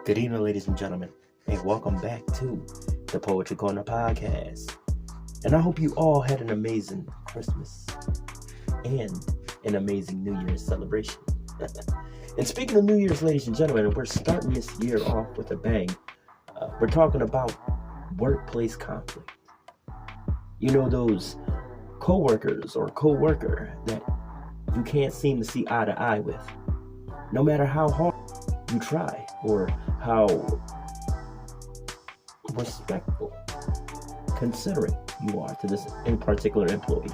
Good evening, ladies and gentlemen, and welcome back to the Poetry Corner podcast. And I hope you all had an amazing Christmas and an amazing New Year's celebration. And speaking of New Year's, ladies and gentlemen, we're starting this year off with a bang. We're talking about workplace conflict. You know, those coworkers or coworker that you can't seem to see eye to eye with, no matter how hard you try or how respectful, considerate you are to this in particular employee.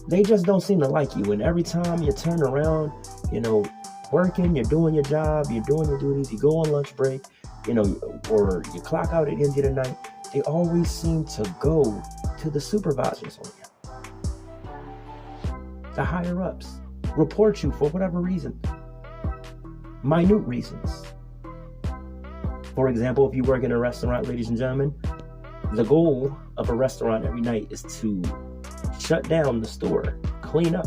They just don't seem to like you, and every time you turn around, working, you're doing your job, you're doing your duties, you go on lunch break, or you clock out at the end of the night, they always seem to go to the supervisors on you. The higher ups report you for whatever reason. Minute reasons. For example, if you work in a restaurant, ladies and gentlemen, the goal of a restaurant every night is to shut down the store, clean up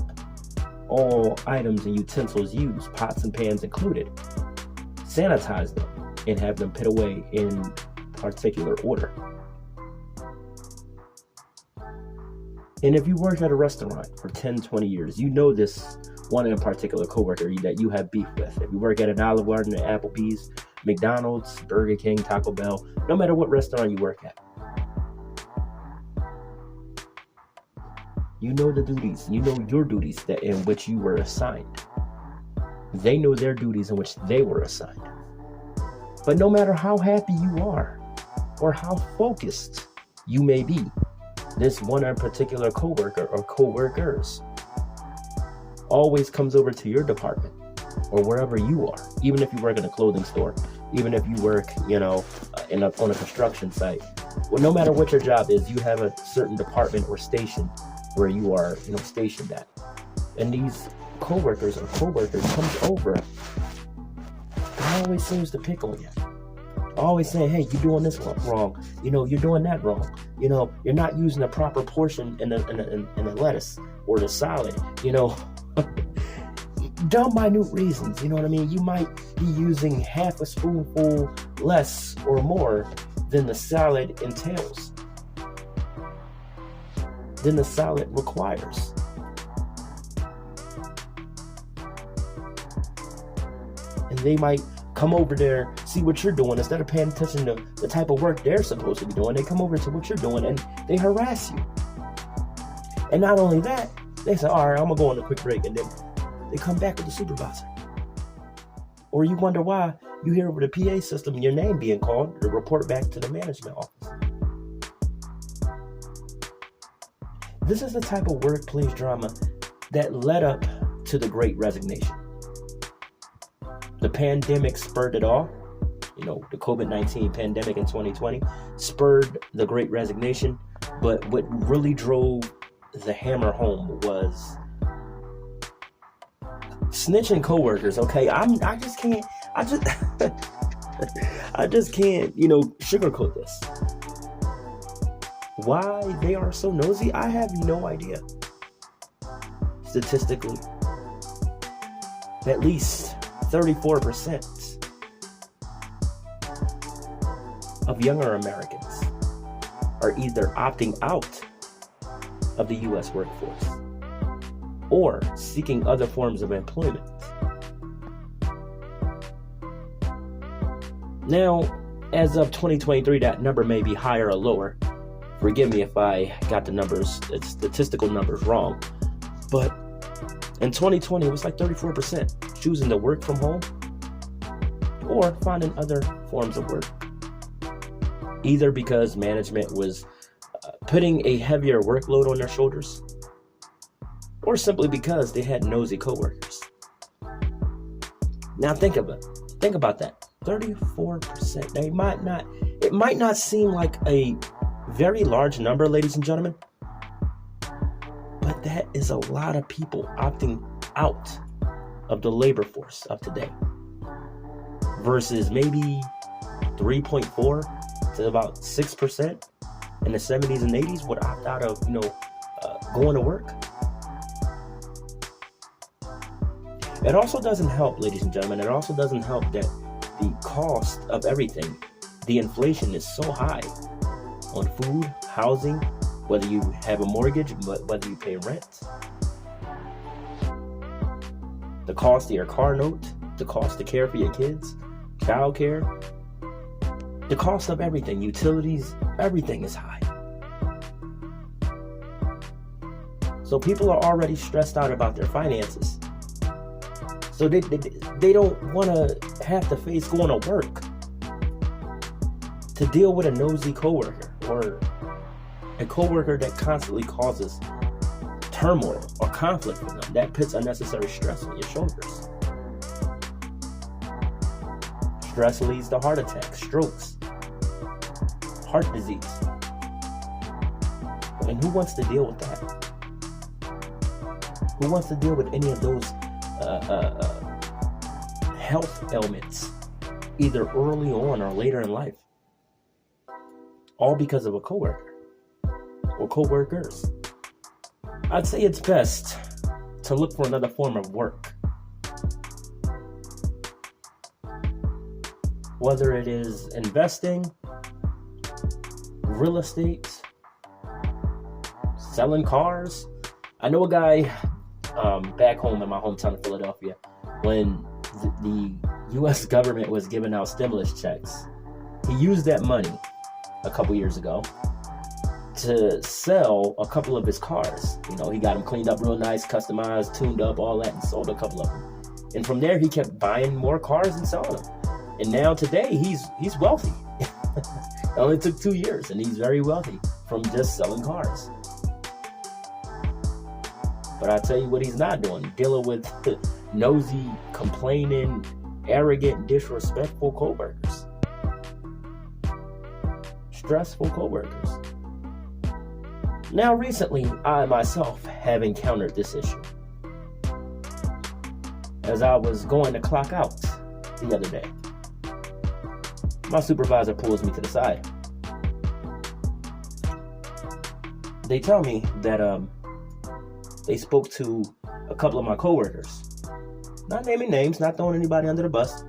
all items and utensils used, pots and pans included, sanitize them, and have them put away in particular order. And if you worked at a restaurant for 10, 20 years, you know this one in particular coworker that you have beef with. If you work at an Olive Garden, Applebee's, McDonald's, Burger King, Taco Bell, no matter what restaurant you work at, you know the duties. You know your duties that in which you were assigned. They know their duties in which they were assigned. But no matter how happy you are or how focused you may be, this one in particular coworker or coworkers always comes over to your department or wherever you are, even if you work in a clothing store, even if you work, on a construction site. Well, no matter what your job is, you have a certain department or station where you are, stationed at. And these coworkers or coworkers comes over and always seems to pick on you. Always saying, hey, you're doing this wrong. You're doing that wrong. You're not using the proper portion in the lettuce or the salad, dumb minute reasons, you know what I mean? You might be using half a spoonful less or more than the salad entails, than the salad requires. And they might come over there, see what you're doing, instead of paying attention to the type of work they're supposed to be doing. They come over to what you're doing and they harass you. And not only that, they say, all right, I'm gonna go on a quick break, and then they come back with the supervisor. Or you wonder why you hear over the PA system your name being called to report back to the management office. This is the type of workplace drama that led up to the Great Resignation. The pandemic spurred it all. The COVID-19 pandemic in 2020 spurred the Great Resignation. But what really drove the hammer home was snitching coworkers. Okay, I just can't sugarcoat this. Why they are so nosy, I have no idea. Statistically, at least 34% of younger Americans are either opting out of the U.S. workforce or seeking other forms of employment. Now, as of 2023, that number may be higher or lower. Forgive me if I got the statistical numbers wrong. But in 2020, it was like 34% choosing to work from home or finding other forms of work. Either because management was putting a heavier workload on their shoulders, or simply because they had nosy coworkers. Now think about that. 34%. It might not seem like a very large number, ladies and gentlemen, but that is a lot of people opting out of the labor force of today versus maybe 3.4 to about 6% in the 70s and 80s would opt out of, going to work. It also doesn't help, ladies and gentlemen, that the cost of everything, the inflation is so high on food, housing, whether you have a mortgage, whether you pay rent, the cost of your car note, the cost to care for your kids, child care, the cost of everything, utilities, everything is high. So people are already stressed out about their finances. So they don't want to have to face going to work to deal with a nosy coworker or a coworker that constantly causes turmoil or conflict with them. That puts unnecessary stress on your shoulders. Stress leads to heart attacks, strokes, heart disease. And who wants to deal with that? Who wants to deal with any of those health ailments, either early on or later in life? All because of a coworker or coworkers. I'd say it's best to look for another form of work. Whether it is investing, real estate, selling cars. I know a guy back home in my hometown of Philadelphia, when the U.S. government was giving out stimulus checks, he used that money a couple years ago to sell a couple of his cars. You know, he got them cleaned up real nice, customized, tuned up, all that, and sold a couple of them. And from there, he kept buying more cars and selling them. And now today, he's wealthy. It only took 2 years, and he's very wealthy from just selling cars. But I tell you what he's not doing, dealing with nosy, complaining, arrogant, disrespectful coworkers. Stressful coworkers. Now recently, I myself have encountered this issue. As I was going to clock out the other day, my supervisor pulls me to the side. They tell me that they spoke to a couple of my coworkers. Not naming names, not throwing anybody under the bus.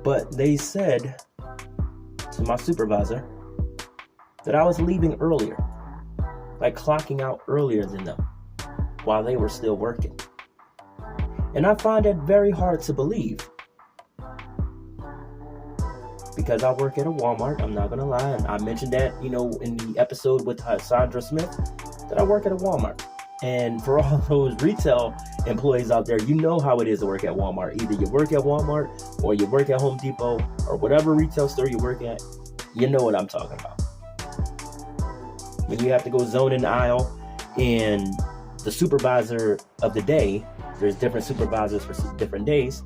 But they said to my supervisor that I was leaving earlier, like clocking out earlier than them while they were still working. And I find that very hard to believe, because I work at a Walmart. I'm not gonna lie, and I mentioned that, in the episode with Sandra Smith, that I work at a Walmart. And for all those retail employees out there, you know how it is to work at Walmart. Either you work at Walmart or you work at Home Depot or whatever retail store you work at. You know what I'm talking about. When you have to go zone in the aisle, and the supervisor of the day, there's different supervisors for different days.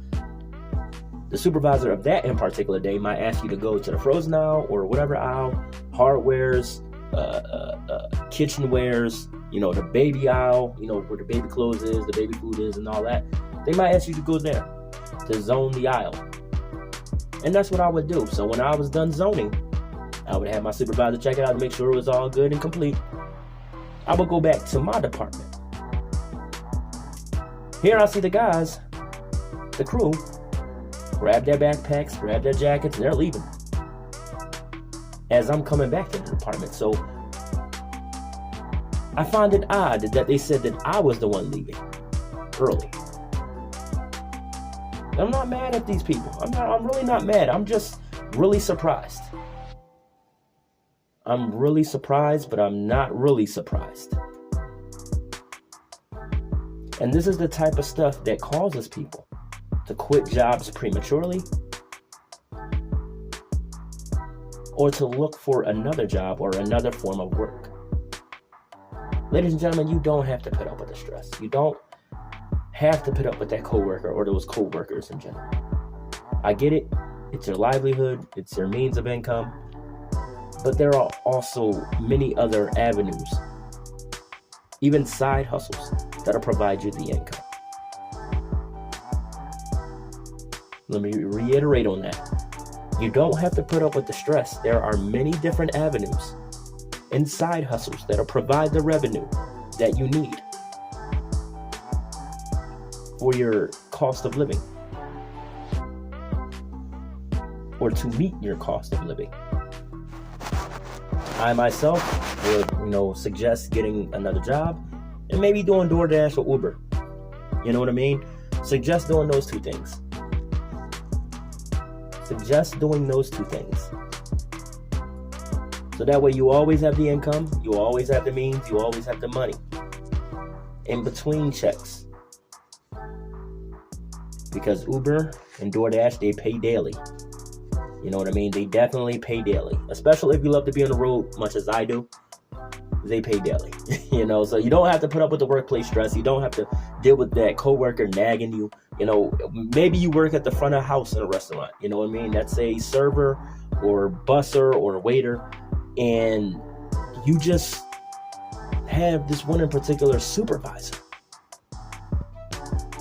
The supervisor of that in particular day might ask you to go to the frozen aisle or whatever aisle, hardwares, kitchenwares, the baby aisle, where the baby clothes is, the baby food is, and all that. They might ask you to go there to zone the aisle. And that's what I would do. So when I was done zoning, I would have my supervisor check it out to make sure it was all good and complete. I would go back to my department. Here I see the guys, the crew, grab their backpacks, grab their jackets, and they're leaving as I'm coming back to the department. So I find it odd that they said that I was the one leaving early. I'm not mad at these people. I'm really not mad. I'm just really surprised. I'm really surprised, but I'm not really surprised. And this is the type of stuff that causes people to quit jobs prematurely or to look for another job or another form of work. Ladies and gentlemen, you don't have to put up with the stress. You don't have to put up with that coworker or those coworkers in general. I get it. It's your livelihood. It's your means of income. But there are also many other avenues, even side hustles, that'll provide you the income. Let me reiterate on that. You don't have to put up with the stress. There are many different avenues and side hustles that'll provide the revenue that you need for your cost of living, or to meet your cost of living. I myself would, suggest getting another job and maybe doing DoorDash or Uber. You know what I mean? Suggest doing those two things. So that way you always have the income, you always have the means, you always have the money in between checks. Because Uber and DoorDash, they pay daily. You know what I mean? They definitely pay daily. Especially if you love to be on the road, much as I do. They pay daily. So you don't have to put up with the workplace stress. You don't have to deal with that coworker nagging you. Maybe you work at the front of house in a restaurant. You know what I mean? That's a server or busser or a waiter. And you just have this one in particular supervisor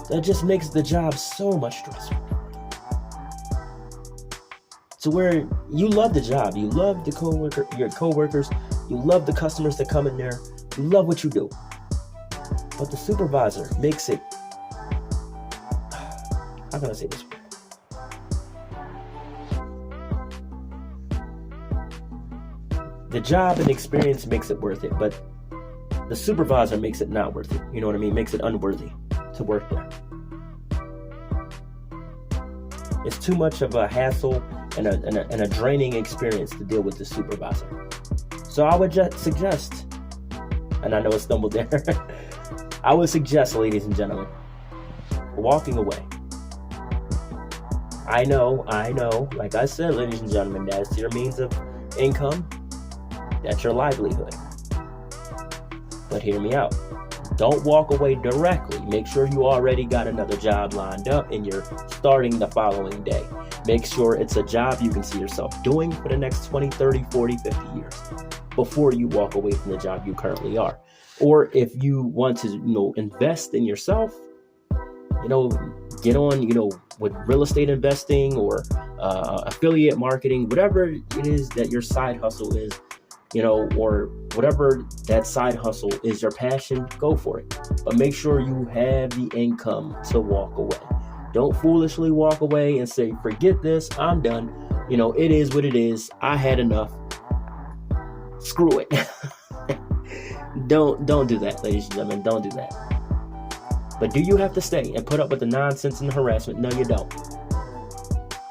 that just makes the job so much stressful. To where you love the job, you love your coworkers, you love the customers that come in there, you love what you do. But the supervisor makes it, how can I say this? The job and experience makes it worth it, but the supervisor makes it not worth it. You know what I mean? Makes it unworthy to work there. It's too much of a hassle and a draining experience to deal with the supervisor. So I would just suggest, and I know I stumbled there, I would suggest, ladies and gentlemen, walking away. I know, like I said, ladies and gentlemen, that's your means of income, that's your livelihood. But hear me out. Don't walk away directly. Make sure you already got another job lined up and you're starting the following day. Make sure it's a job you can see yourself doing for the next 20, 30, 40, 50 years before you walk away from the job you currently are. Or if you want to, invest in yourself, get on, with real estate investing or affiliate marketing, whatever it is that your side hustle is, or whatever that side hustle is your passion, go for it. But make sure you have the income to walk away. Don't foolishly walk away and say, forget this, I'm done. It is what it is. I had enough. Screw it. Don't do that, ladies and gentlemen. Don't do that. But do you have to stay and put up with the nonsense and the harassment? No, you don't.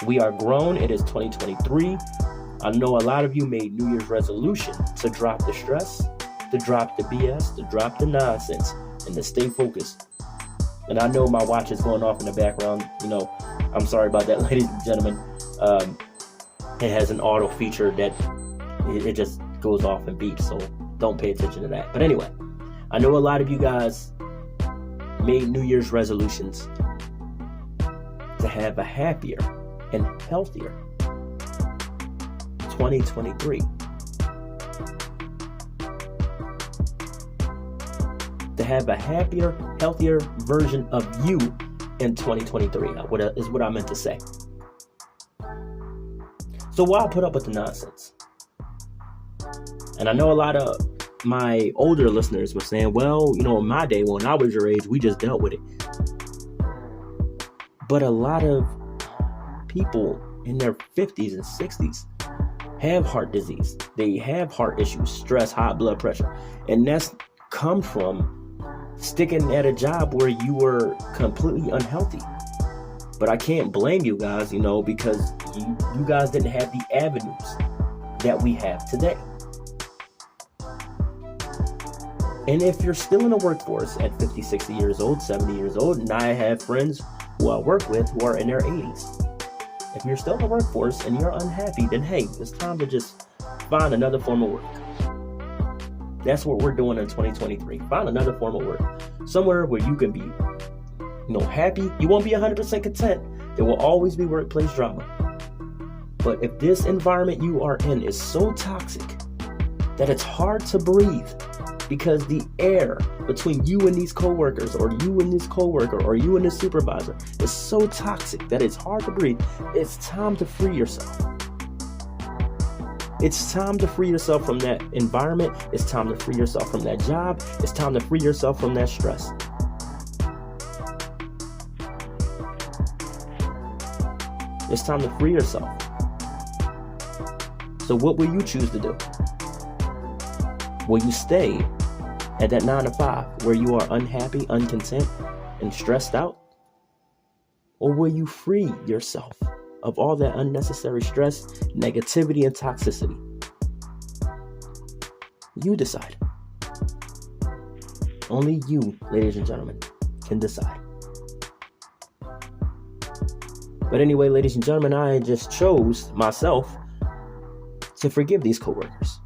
We are grown. It is 2023. I know a lot of you made New Year's resolution to drop the stress, to drop the BS, to drop the nonsense, and to stay focused. And I know my watch is going off in the background. I'm sorry about that, ladies and gentlemen. It has an auto feature that it just goes off and beeps, so don't pay attention to that. But anyway, I know a lot of you guys made New Year's resolutions to have a happier and healthier 2023. To have a happier, healthier version of you in 2023 is what I meant to say. So why put up with the nonsense? And I know a lot of my older listeners were saying, well, in my day, when I was your age, we just dealt with it. But a lot of people in their 50s and 60s have heart disease. They have heart issues, stress, high blood pressure. And that's come from sticking at a job where you were completely unhealthy. But I can't blame you guys, because you guys didn't have the avenues that we have today. And if you're still in the workforce at 50, 60 years old, 70 years old, and I have friends who I work with who are in their 80s. If you're still in the workforce and you're unhappy, then hey, it's time to just find another form of work. That's what we're doing in 2023. Find another form of work. Somewhere where you can be, happy. You won't be 100% content. There will always be workplace drama. But if this environment you are in is so toxic that it's hard to breathe, because the air between you and these coworkers, or you and this coworker, or you and this supervisor is so toxic that it's hard to breathe, it's time to free yourself. It's time to free yourself from that environment. It's time to free yourself from that job. It's time to free yourself from that stress. It's time to free yourself. So what will you choose to do? Will you stay at that 9 to 5 where you are unhappy, uncontent, and stressed out? Or will you free yourself of all that unnecessary stress, negativity, and toxicity? You decide. Only you, ladies and gentlemen, can decide. But anyway, ladies and gentlemen, I just chose myself to forgive these coworkers.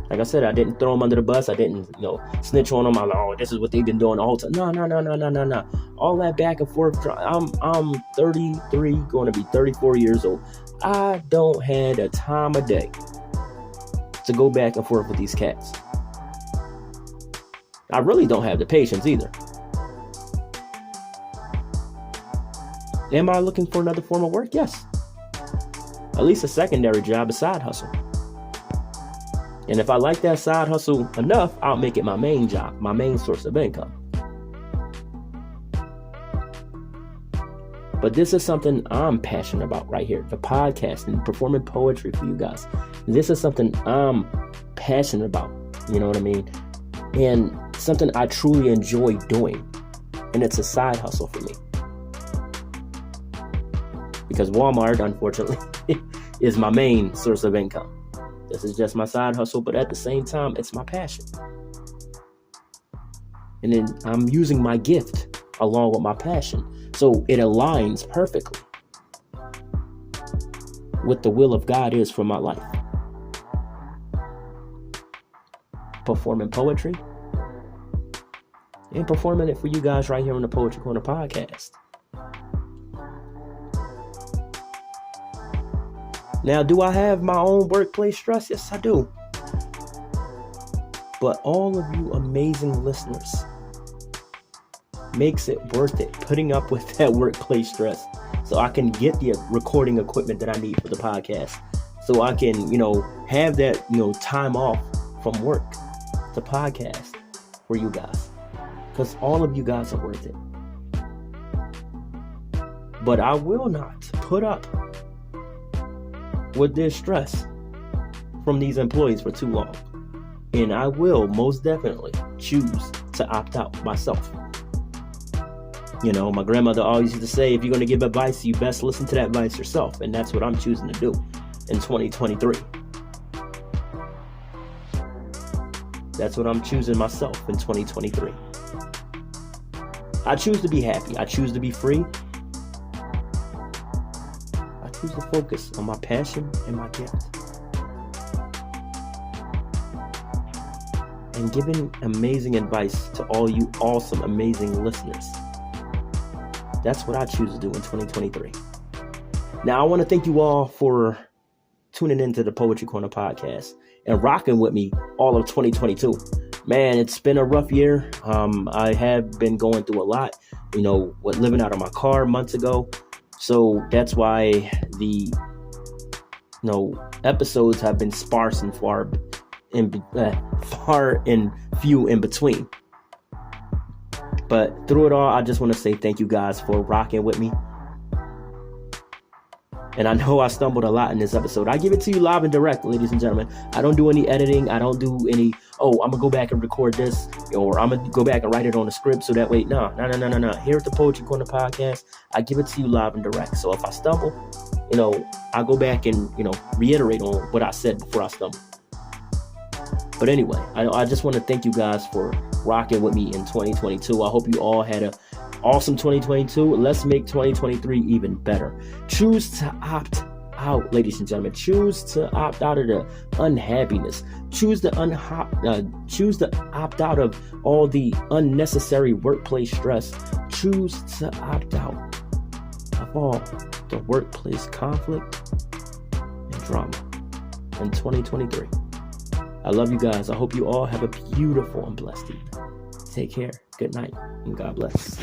Like I said, I didn't throw them under the bus. I didn't, snitch on them. I'm like, oh, this is what they've been doing the whole time. No. All that back and forth. I'm 33, going to be 34 years old. I don't have a time of day to go back and forth with these cats. I really don't have the patience either. Am I looking for another form of work? Yes. At least a secondary job, a side hustle. And if I like that side hustle enough, I'll make it my main job, my main source of income. But this is something I'm passionate about right here. The podcasting, performing poetry for you guys. This is something I'm passionate about. You know what I mean? And something I truly enjoy doing. And it's a side hustle for me. Because Walmart, unfortunately, is my main source of income. This is just my side hustle, but at the same time, it's my passion. And then I'm using my gift along with my passion. So it aligns perfectly with the will of God is for my life. Performing poetry and performing it for you guys right here on the Poetry Corner podcast. Now, do I have my own workplace stress? Yes, I do. But all of you amazing listeners makes it worth it putting up with that workplace stress so I can get the recording equipment that I need for the podcast. So I can, have that, time off from work to podcast for you guys. Because all of you guys are worth it. But I will not put up with this stress from these employees for too long. And I will most definitely choose to opt out myself. My grandmother always used to say, if you're going to give advice, you best listen to that advice yourself. And that's what I'm choosing to do in 2023. That's what I'm choosing myself in 2023. I choose to be happy. I choose to be free. I choose to focus on my passion and my gift. And giving amazing advice to all you awesome, amazing listeners. That's what I choose to do in 2023. Now, I want to thank you all for tuning into the Poetry Corner podcast and rocking with me all of 2022. Man, it's been a rough year. I have been going through a lot, living out of my car months ago. So that's why the, episodes have been sparse and far and few in between. But through it all, I just want to say thank you guys for rocking with me. And I know I stumbled a lot in this episode. I give it to you live and direct, ladies and gentlemen. I don't do any editing. I don't do any, I'm going to go back and record this, or I'm going to go back and write it on a script so that way. No. Here at the Poetry Corner podcast, I give it to you live and direct. So if I stumble, I go back and, reiterate on what I said before I stumble. But anyway, I just want to thank you guys for rocking with me in 2022. I hope you all had an awesome 2022. Let's make 2023 even better. Choose to opt out, ladies and gentlemen. Choose to opt out of the unhappiness. Choose to opt out of all the unnecessary workplace stress. Choose to opt out of all the workplace conflict and drama in 2023. I love you guys. I hope you all have a beautiful and blessed evening. Take care. Good night. And God bless.